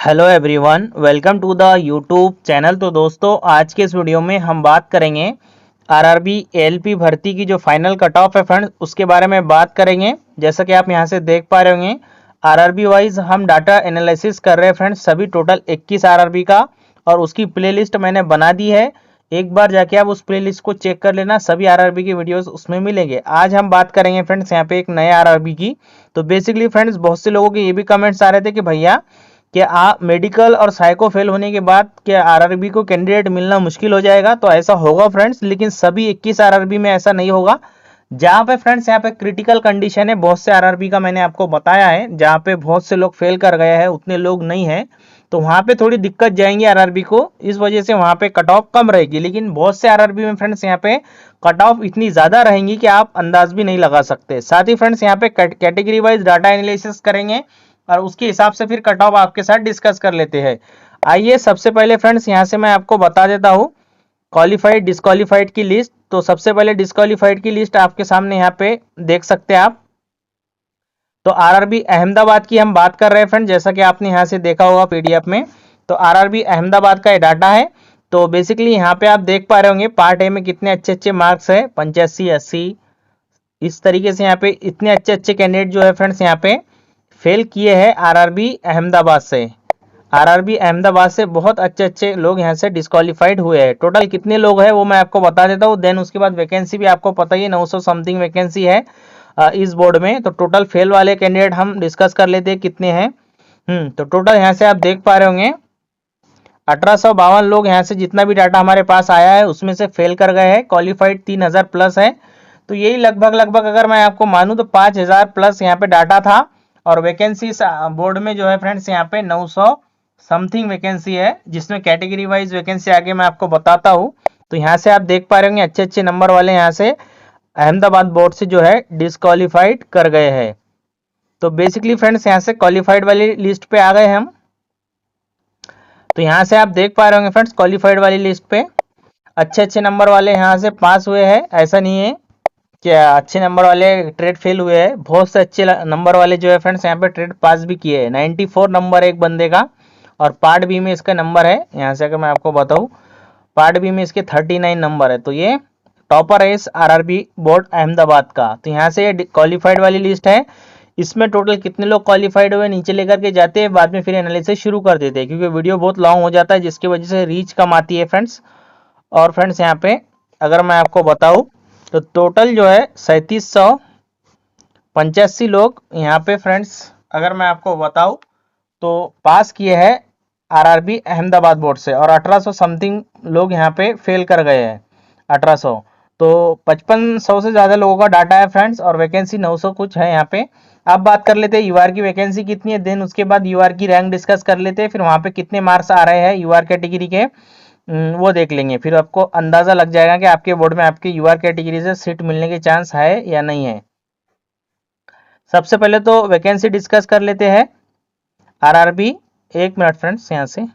Hello everyone, welcome to the YouTube channel. तो दोस्तों, आज के इस वीडियो में हम बात करेंगे आरआरबी एएलपी भर्ती की जो फाइनल कट ऑफ है फ्रेंड्स, उसके बारे में बात करेंगे। जैसा कि आप यहां से देख पा रहे होंगे, आरआरबी वाइज हम डाटा एनालिसिस कर रहे हैं फ्रेंड्स, सभी टोटल 21 आरआरबी का, और उसकी प्लेलिस्ट मैंने बना दी है। एक बार जाके आप उस प्लेलिस्ट को चेक कर लेना, सभी आरआरबी के वीडियोस उसमें मिलेंगे। आज हम बात करेंगे फ्रेंड्स यहाँ पे एक नए आरआरबी की। तो बेसिकली फ्रेंड्स, बहुत से लोगों के ये भी कमेंट्स आ रहे थे कि भैया क्या आप मेडिकल और साइको फेल होने के बाद क्या आरआरबी को कैंडिडेट मिलना मुश्किल हो जाएगा? तो ऐसा होगा फ्रेंड्स, लेकिन सभी 21 आरआरबी में ऐसा नहीं होगा। जहां पे फ्रेंड्स यहाँ पे क्रिटिकल कंडीशन है, बहुत से आरआरबी का मैंने आपको बताया है, जहां पे बहुत से लोग फेल कर गए हैं, उतने लोग नहीं है, तो वहां पे थोड़ी दिक्कत जाएंगी आरआरबी को। इस वजह से वहां पे कट ऑफ कम रहेगी। लेकिन बहुत से आरआरबी में फ्रेंड्स यहाँ पे कट ऑफ इतनी ज्यादा रहेंगी कि आप अंदाज भी नहीं लगा सकते। साथ ही फ्रेंड्स यहाँ पे कैटेगरी वाइज डाटा एनालिसिस करेंगे और उसके हिसाब से फिर कट ऑफ आपके साथ डिस्कस कर लेते हैं। आइए सबसे पहले फ्रेंड्स यहाँ से मैं आपको बता देता हूँ क्वालिफाइड डिस्क्वालिफाइड की लिस्ट। तो सबसे पहले डिस्क्वालिफाइड की लिस्ट आपके सामने यहाँ पे देख सकते हैं आप। तो आरआरबी अहमदाबाद की हम बात कर रहे हैं फ्रेंड, जैसा कि आपने यहाँ से देखा होगा पीडीएफ में। तो आरआरबी अहमदाबाद का ये डाटा है। तो बेसिकली यहाँ पे आप देख पा रहे होंगे पार्ट ए में कितने अच्छे अच्छे मार्क्स है, 85, 80, इस तरीके से यहाँ पे इतने अच्छे अच्छे कैंडिडेट जो है फ्रेंड्स यहाँ पे फेल किए हैं आरआरबी अहमदाबाद से। आरआरबी अहमदाबाद से बहुत अच्छे अच्छे लोग यहाँ से डिस्क्वालीफाइड हुए हैं। टोटल कितने लोग हैं वो मैं आपको बता देता हूँ। देन उसके बाद वैकेंसी भी आपको पता ही है, 900 समथिंग वैकेंसी है इस बोर्ड में। तो टोटल फेल वाले कैंडिडेट हम डिस्कस कर लेते हैं कितने हैं। तो टोटल यहाँ से आप देख पा रहे होंगे 1852 लोग यहाँ से, जितना भी डाटा हमारे पास आया है उसमें से फेल कर गए हैं। क्वालिफाइड 3000 प्लस है। तो यही लगभग लगभग अगर मैं आपको मानूं तो 5000 प्लस यहाँ पे डाटा था। और वैकेंसी बोर्ड में जो है फ्रेंड्स यहाँ पे 900 समथिंग वैकेंसी है, जिसमें कैटेगरी वाइज वैकेंसी आगे मैं आपको बताता हूँ। तो यहाँ से आप देख पा रहे होंगे अच्छे अच्छे नंबर वाले यहाँ से अहमदाबाद बोर्ड से जो है डिस्क्वालीफाइड कर गए हैं। तो बेसिकली फ्रेंड्स यहाँ से क्वालिफाइड वाली लिस्ट पे आ गए हम। तो यहाँ से आप देख पा रहे होंगे फ्रेंड्स क्वालिफाइड वाली लिस्ट पे अच्छे अच्छे नंबर वाले यहाँ से पास हुए हैं। ऐसा नहीं है क्या अच्छे नंबर वाले ट्रेड फेल हुए हैं, बहुत से अच्छे नंबर वाले जो है फ्रेंड्स यहाँ पे ट्रेड पास भी किए हैं। 94 नंबर एक बंदे का, और पार्ट बी में इसका नंबर है, यहाँ से अगर मैं आपको बताऊँ पार्ट बी में इसके 39 नंबर है। तो ये टॉपर है इस आरआरबी बोर्ड अहमदाबाद का। तो यहाँ से ये क्वालिफाइड वाली लिस्ट है। इसमें टोटल कितने लोग क्वालिफाइड हुए नीचे लेकर के जाते हैं, बाद में फिर एनालिसिस शुरू कर देते हैं, क्योंकि वीडियो बहुत लॉन्ग हो जाता है, जिसकी वजह से रीच कम आती है फ्रेंड्स। और फ्रेंड्स यहाँ पे अगर मैं आपको बताऊँ तो टोटल जो है 3785 लोग यहाँ पे फ्रेंड्स, अगर मैं आपको बताऊँ तो पास किए हैं आरआरबी अहमदाबाद बोर्ड से, और 1800 समथिंग लोग यहाँ पे फेल कर गए हैं। 1800 तो 5500 से ज़्यादा लोगों का डाटा है फ्रेंड्स, और वैकेंसी 900 कुछ है यहाँ पे। अब बात कर लेते हैं यूआर की वैकेंसी कितनी है, देन उसके बाद यूआर की रैंक डिस्कस कर लेते हैं, फिर वहाँ पे कितने मार्क्स आ रहे हैं यूआर कैटेगरी के वो देख लेंगे। फिर आपको अंदाज़ा लग जाएगा कि आपके बोर्ड में आपके यूआर कैटेगरी से सीट मिलने के चांस है या नहीं है। सबसे पहले तो वैकेंसी डिस्कस कर लेते हैं आरआरबी। एक मिनट फ्रेंड्स यहाँ से,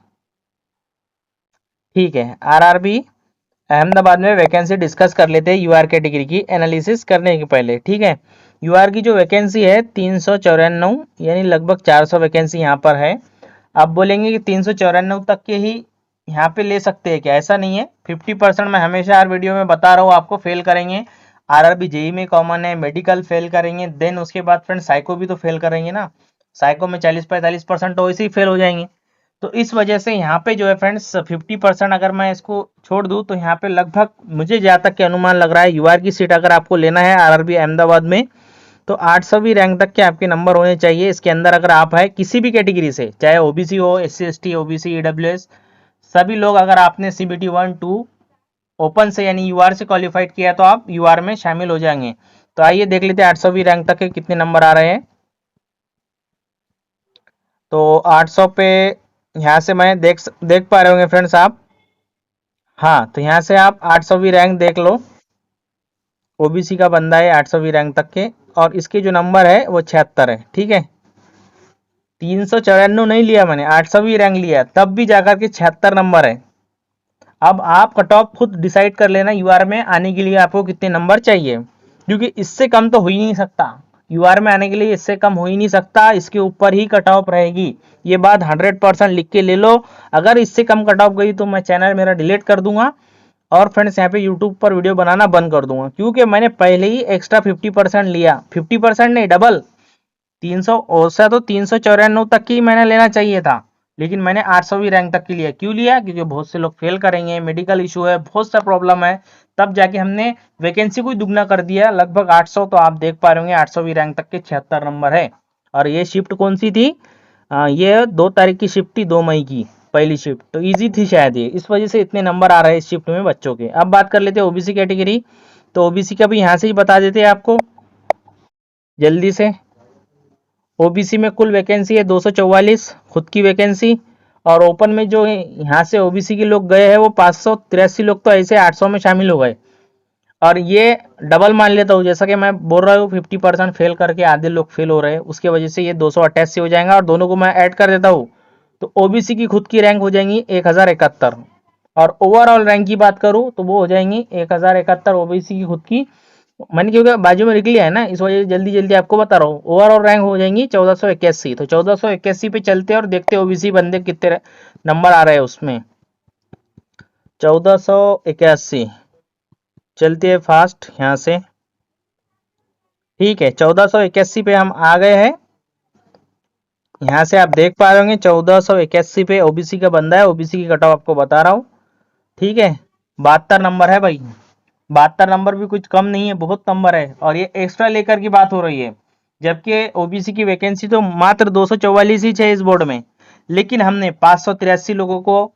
ठीक है, आरआरबी अहमदाबाद में वैकेंसी डिस्कस कर लेते हैं यूआर कैटेगरी की एनालिसिस करने के पहले। ठीक है, यूआर की जो वैकेंसी है 394, यानी लगभग 400 वैकेंसी यहाँ पर है। आप बोलेंगे कि 394 तक के ही यहाँ पे ले सकते हैं क्या? ऐसा नहीं है, 50% मैं हमेशा हर वीडियो में बता रहा हूँ आपको फेल करेंगे। आरआरबी जेई में कॉमन है, मेडिकल फेल करेंगे, देन उसके बाद फ्रेंड साइको भी तो फेल करेंगे ना। साइको में 40-45% तो वैसे ही फेल हो जाएंगे। तो इस वजह से यहाँ पे जो है फ्रेंड्स 50% अगर मैं इसको छोड़ दूँ तो यहाँ पे लगभग मुझे जहाँ तक के अनुमान लग रहा है यूआर की सीट अगर आपको लेना है आरआरबी अहमदाबाद में तो 800वीं रैंक तक के आपके नंबर होने चाहिए। इसके अंदर अगर आप है किसी भी कैटेगरी से, चाहे ओबीसी हो, एससी एसटी, ओबीसी, ईडब्ल्यूएस, सभी लोग अगर आपने सीबीटी 1-2 ओपन से यानी यूआर से क्वालिफाइड किया तो आप यूआर में शामिल हो जाएंगे। तो आइए देख लेते हैं 800वीं रैंक तक के कितने नंबर आ रहे हैं। तो 800 पे यहाँ से मैं देख पा रहे होंगे फ्रेंड्स आप। हाँ, तो यहाँ से आप 800वीं रैंक देख लो, ओबीसी का बंदा है 800वीं रैंक तक के, और इसके जो नंबर है वो 76 है। ठीक है, 394 नहीं लिया मैंने, 800वीं रैंक लिया, तब भी जाकर के 76 नंबर है। अब आप कट ऑफ खुद डिसाइड कर लेना यूआर में आने के लिए आपको कितने नंबर चाहिए, क्योंकि इससे कम तो हो ही नहीं सकता। यूआर में आने के लिए इससे कम हो ही नहीं सकता, इसके ऊपर ही कट ऑफ रहेगी। ये बात 100% लिख के ले लो। अगर इससे कम कट ऑफ गई तो मैं चैनल मेरा डिलीट कर दूंगा और फ्रेंड्स यहाँ पे यूट्यूब पर वीडियो बनाना बंद कर दूंगा, क्योंकि मैंने पहले ही एक्स्ट्रा 50% लिया, 50% नहीं डबल 300 औसत तो 394 तक की मैंने लेना चाहिए था, लेकिन मैंने 800वीं रैंक तक की लिया। क्यों लिया? क्योंकि बहुत से लोग फेल करेंगे, मेडिकल इशू है, बहुत सा प्रॉब्लम है, तब जाके हमने वैकेंसी को दुगना कर दिया, लगभग 800। तो आप देख पा रहे होंगे 800वीं रैंक तक के 76 नंबर है। और ये शिफ्ट कौन सी थी? ये 2 तारीख की शिफ्ट थी, 2 मई की पहली शिफ्ट, तो इजी थी शायद ये, इस वजह से इतने नंबर आ रहे हैं इस शिफ्ट में बच्चों के। अब बात कर लेते हैं ओबीसी कैटेगरी। तो ओबीसी का भी यहाँ से ही बता देते हैं आपको जल्दी से। ओबीसी में कुल वैकेंसी है 244 खुद की वैकेंसी, और ओपन में जो यहाँ से ओबीसी के लोग गए हैं वो 583 लोग तो ऐसे 800 में शामिल हो गए। और ये डबल मान लेता हूँ, जैसा कि मैं बोल रहा हूँ 50% फेल करके आधे लोग फेल हो रहे हैं, उसके वजह से ये 288 हो जाएगा, और दोनों को मैं ऐड कर देता हूँ तो ओबीसी की खुद की रैंक हो जाएंगी 1071, और ओवरऑल रैंक की बात करूँ तो वो हो जाएंगी 1071 ओबीसी की खुद की। मैंने क्योंकि बाजू में लिख लिया है ना, इस वजह से जल्दी जल्दी आपको बता रहा हूँ। ओवरऑल रैंक हो जाएंगी 1481, तो 1481 पे चलते हैं और देखते हैं ओबीसी बंदे कितने नंबर आ रहे हैं उसमें। 1481 चलते हैं फास्ट यहाँ से। ठीक है, 1481 पे हम आ गए हैं। यहाँ से आप देख पा रहे होंगे 1481 पे ओबीसी का बंदा है, ओबीसी की कट ऑफ आपको बता रहा हूँ। ठीक है, 72 नंबर है भाई, 72 नंबर भी कुछ कम नहीं है, बहुत नंबर है, और ये एक्स्ट्रा लेकर की बात हो रही है। जबकि ओबीसी की वैकेंसी तो मात्र 244 ही है इस बोर्ड में, लेकिन हमने 583 लोगों को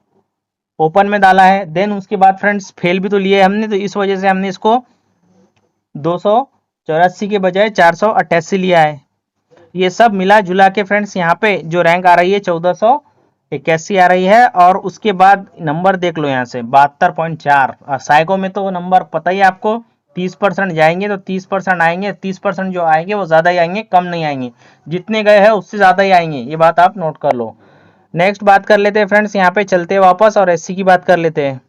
ओपन में डाला है। देन उसके बाद फ्रेंड्स फेल भी तो लिए हमने, तो इस वजह से हमने इसको 284 के बजाय 488 लिया है। ये सब मिला जुला के फ्रेंड्स यहाँ पे जो रैंक आ रही है 1481 आ रही है। और उसके बाद नंबर देख लो यहाँ से 72.4, और साइको में तो नंबर पता ही आपको 30% जाएंगे तो 30% आएंगे, 30% जो आएंगे वो ज्यादा ही आएंगे, कम नहीं आएंगे, जितने गए हैं उससे ज्यादा ही आएंगे, ये बात आप नोट कर लो। नेक्स्ट बात कर लेते हैं फ्रेंड्स, यहाँ पे चलते हैं वापस और एससी की बात कर लेते हैं।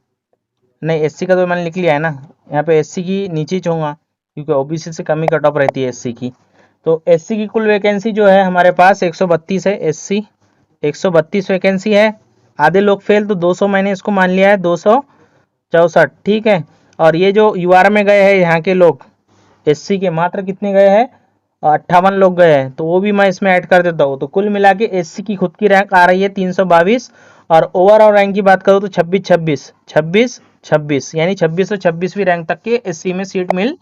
नहीं, एससी का तो मैंने लिख लिया है ना, यहाँ पे एससी की नीचे चाहूंगा क्योंकि ओबीसी से कम ही कट ऑफ रहती है एससी की। तो एससी की कुल वैकेंसी जो है हमारे पास 132 है, एससी 132 वैकेंसी है। आधे लोग फेल तो 200 मैंने इसको मान लिया है, 264। ठीक है, और ये जो यूआर में गए हैं यहाँ के लोग एससी के मात्र कितने गए हैं? 58 लोग गए हैं, तो वो भी मैं इसमें ऐड कर देता हूँ। तो कुल मिला के एससी की खुद की रैंक आ रही है 322, और ओवरऑल रैंक की बात करूँ तो 26 यानी 2626वीं रैंक तक के एससी में सीट मिल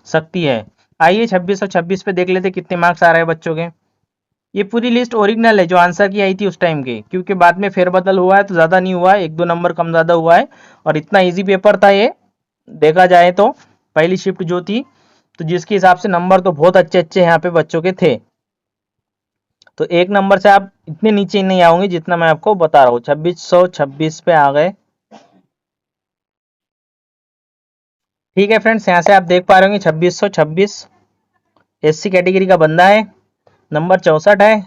सकती है। आइए 26 और 26 पे देख लेते कितने मार्क्स आ रहे हैं बच्चों के। ये पूरी लिस्ट ओरिजिनल है जो आंसर की आई थी उस टाइम के, क्योंकि बाद में फेरबदल हुआ है तो ज़्यादा नहीं हुआ है, 1-2 नंबर कम ज़्यादा हुआ है, और इतना इजी पेपर था ये देखा जाए तो, पहली शिफ्ट जो थी, तो जिसके हिसाब से नंबर तो बहुत अच्छे अच्छे यहाँ पे बच्चों के थे। तो एक नंबर से आप इतने नीचे नहीं आओगे जितना मैं आपको बता रहा हूँ। 2626 पे आ गए। ठीक है फ्रेंड्स, यहाँ से आप देख पा रहे होंगे 2626 एससी कैटेगरी का बंदा है, नंबर 64 है,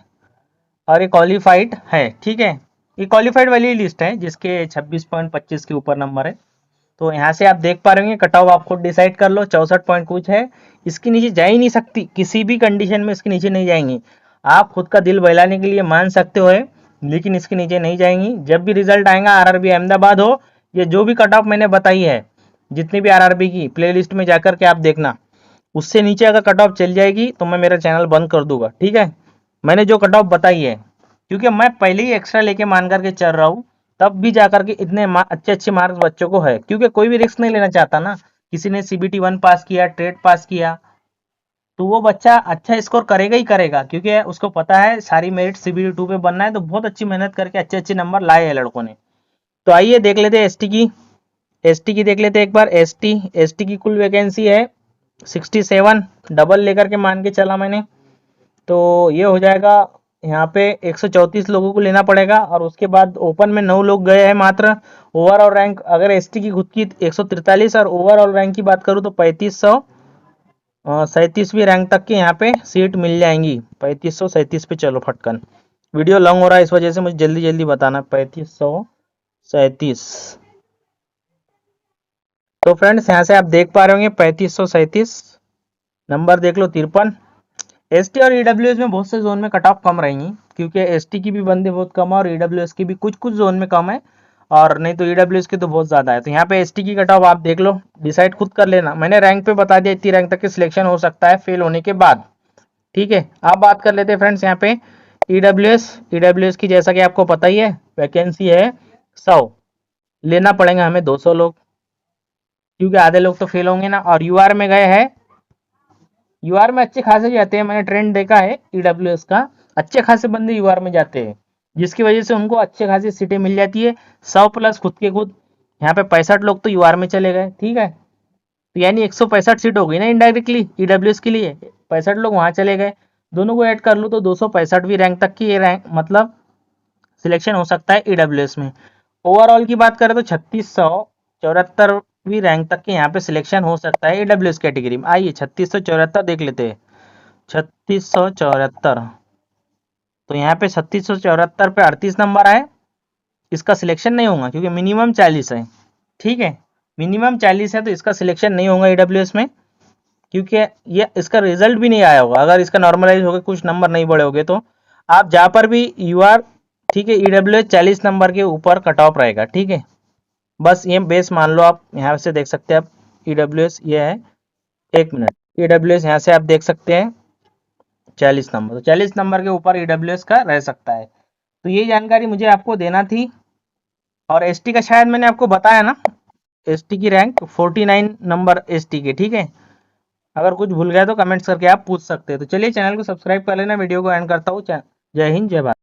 और ये क्वालिफाइड है। ठीक है, ये क्वालिफाइड वाली लिस्ट है जिसके 26.25 के ऊपर नंबर है। तो यहाँ से आप देख पा रहे हैं, कट ऑफ आप खुद डिसाइड कर लो, 64 पॉइंट कुछ है, इसके नीचे जा ही नहीं सकती, किसी भी कंडीशन में इसके नीचे नहीं जाएंगी। आप खुद का दिल बहलाने के लिए मान सकते हो, लेकिन इसके नीचे नहीं जाएंगी। जब भी रिजल्ट आएगा आरआरबी अहमदाबाद हो, ये जो भी कट ऑफ मैंने बताई है, जितनी भी आरआरबी की प्लेलिस्ट में जाकर के आप देखना, उससे नीचे अगर कट ऑफ चल जाएगी तो मैं मेरा चैनल बंद कर दूंगा। ठीक है, मैंने जो कट ऑफ बताई है, क्योंकि मैं पहले ही एक्स्ट्रा लेके मान करके चल रहा हूँ, तब भी जाकर के इतने अच्छे अच्छे मार्क्स बच्चों को है, क्योंकि कोई भी रिस्क नहीं लेना चाहता ना। किसी ने सीबीटी 1 पास किया, ट्रेड पास किया, तो वो बच्चा अच्छा स्कोर करेगा ही करेगा, क्योंकि उसको पता है सारी मेरिट सीबीटी 2 पे बनना है, तो बहुत अच्छी मेहनत करके अच्छे अच्छे नंबर लाए हैं लड़कों ने। तो आइए देख लेते हैं एसटी की। एसटी की देख लेते हैं एक बार। एसटी की कुल वैकेंसी है 67, डबल लेकर के मान के चला मैंने, तो ये हो जाएगा यहाँ पे 134 लोगों को लेना पड़ेगा, और उसके बाद ओपन में 9 लोग गए हैं मात्र। ओवरऑल रैंक अगर एसटी की खुद की 143, और ओवरऑल रैंक की बात करूँ तो 3537वीं रैंक तक के यहाँ पे सीट मिल जाएंगी। 3537 पे चलो फटकन, वीडियो लॉन्ग हो रहा है इस वजह से मुझे जल्दी जल्दी बताना। 3537, तो फ्रेंड्स यहाँ से आप देख पा रहे होंगे 3537 नंबर देख लो 53। एसटी और ईडब्ल्यूएस में बहुत से जोन में कट ऑफ कम रहेंगी, क्योंकि एसटी की भी बंदे बहुत कम है और ईडब्ल्यूएस की भी कुछ कुछ जोन में कम है, और नहीं तो ईडब्ल्यूएस की तो बहुत ज़्यादा है। तो यहाँ पे एसटी की कट ऑफ आप देख लो, डिसाइड खुद कर लेना। मैंने रैंक पे बता दिया, इतनी रैंक तक की सिलेक्शन हो सकता है फेल होने के बाद। ठीक है, आप बात कर लेते हैं फ्रेंड्स यहाँ पे ईडब्ल्यूएस की। जैसा कि आपको पता ही है, वैकेंसी है 100, लेना पड़ेगा हमें 200 लोग, क्योंकि आधे लोग तो फेल होंगे ना। और यूआर में गए हैं, यूआर में अच्छे खासे जाते हैं, मैंने ट्रेंड देखा है ईडब्ल्यूएस का, अच्छे खासे बंदे यूआर में जाते हैं, जिसकी वजह से उनको अच्छे खासी सीटें मिल जाती है। 100 प्लस खुद के खुद यहाँ पे 65 लोग तो यूआर में चले गए। ठीक है, तो यानी 165 सीट हो गई ना इनडायरेक्टली ईडब्ल्यूएस के लिए, 65 लोग वहां चले गए। दोनों को ऐड कर लूँ तो 265वीं रैंक तक की ये रैंक मतलब सिलेक्शन हो सकता है ईडब्ल्यूएस में। ओवरऑल की बात करें तो 3674वीं रैंक तक के यहाँ पे सिलेक्शन हो सकता है ईडब्ल्यूएस कैटेगरी में। आइए 3674 देख लेते हैं, 3674, तो यहाँ पे 3674 पे 38 नंबर आए, इसका सिलेक्शन नहीं होगा क्योंकि मिनिमम 40 है। ठीक है, मिनिमम 40 है तो इसका सिलेक्शन नहीं होगा ईडब्ल्यूएस में, क्योंकि ये इसका रिजल्ट भी नहीं आया होगा। अगर इसका नॉर्मलाइज होगा, कुछ नंबर नहीं बढ़े होगे, तो आप जहाँ पर भी यू आर, ठीक है, ईडब्ल्यूएस 40 नंबर के ऊपर कट ऑफ रहेगा। ठीक है, बस ये बेस मान लो। आप यहाँ से देख सकते हैं, आप ईडब्ल्यूएस ये है, 1 मिनट, ईडब्ल्यूएस यहाँ से आप देख सकते हैं 40 नंबर, तो 40 नंबर के ऊपर ईडब्ल्यूएस का रह सकता है। तो ये जानकारी मुझे आपको देना थी। और एसटी का शायद मैंने आपको बताया ना, एसटी की रैंक 49 नंबर एसटी के। ठीक है, अगर कुछ भूल गया तो कमेंट्स करके आप पूछ सकते हैं। तो चलिए चैनल को सब्सक्राइब कर लेना, वीडियो को एंड करता हूँ। जय हिंद, जय भारत।